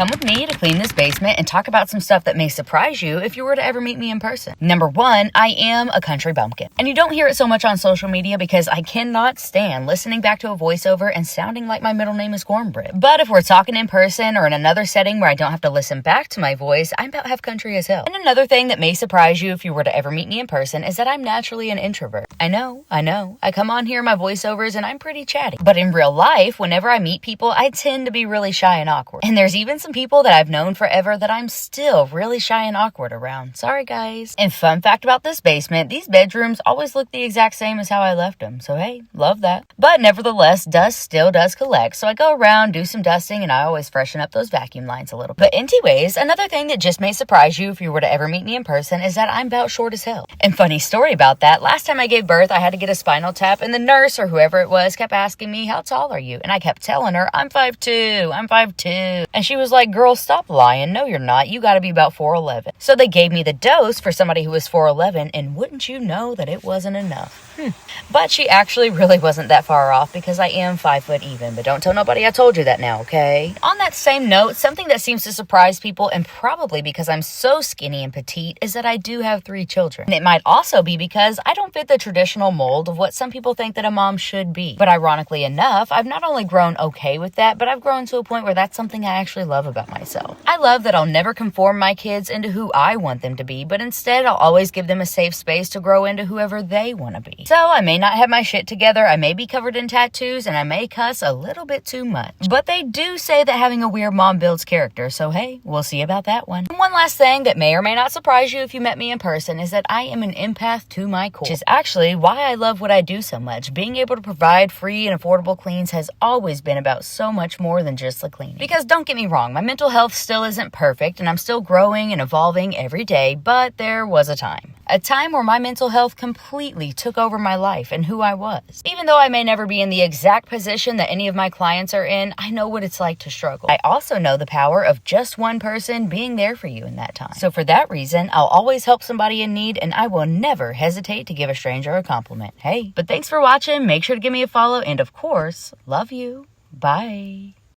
Come with me to clean this basement and talk about some stuff that may surprise you if you were to ever meet me in person. Number one, I am a country bumpkin. And you don't hear it so much on social media because I cannot stand listening back to a voiceover and sounding like my middle name is Cornbread. But if we're talking in person or in another setting where I don't have to listen back to my voice, I'm about half country as hell. And another thing that may surprise you if you were to ever meet me in person is that I'm naturally an introvert. I know. I come on here in my voiceovers and I'm pretty chatty. But in real life, whenever I meet people, I tend to be really shy and awkward. And there's even some people that I've known forever that I'm still really shy and awkward around. Sorry, guys. And fun fact about this basement, these bedrooms always look the exact same as how I left them. So hey, love that. But nevertheless, dust still does collect. So I go around, do some dusting, and I always freshen up those vacuum lines a little bit. But anyways, another thing that just may surprise you if you were to ever meet me in person is that I'm about short as hell. And funny story about that, last time I gave birth, I had to get a spinal tap, and the nurse or whoever it was kept asking me, how tall are you? And I kept telling her, I'm 5'2". And she was like, girl, stop lying. No, you're not. You got to be about 4'11". So they gave me the dose for somebody who was 4'11", and wouldn't you know that it wasn't enough. But she actually really wasn't that far off because I am 5 foot even. But don't tell nobody I told you that now, okay? On that same note, something that seems to surprise people, and probably because I'm so skinny and petite, is that I do have 3 children. And it might also be because I don't fit the traditional mold of what some people think that a mom should be. But ironically enough, I've not only grown okay with that, but I've grown to a point where that's something I actually love about myself. I love that I'll never conform my kids into who I want them to be, but instead I'll always give them a safe space to grow into whoever they want to be. So I may not have my shit together, I may be covered in tattoos, and I may cuss a little bit too much. But they do say that having a weird mom builds character, so hey, we'll see about that one. And one last thing that may or may not surprise you if you met me in person is that I am an empath to my core, which is actually why I love what I do so much. Being able to provide free and affordable cleans has always been about so much more than just the cleaning. Because don't get me wrong, my mental health still isn't perfect, and I'm still growing and evolving every day, but there was a time where my mental health completely took over my life and who I was. Even though I may never be in the exact position that any of my clients are in, I know what it's like to struggle. I also know the power of just one person being there for you in that time. So for that reason, I'll always help somebody in need, and I will never hesitate to give a stranger a compliment. Hey, but thanks for watching. Make sure to give me a follow, and of course, love you. Bye.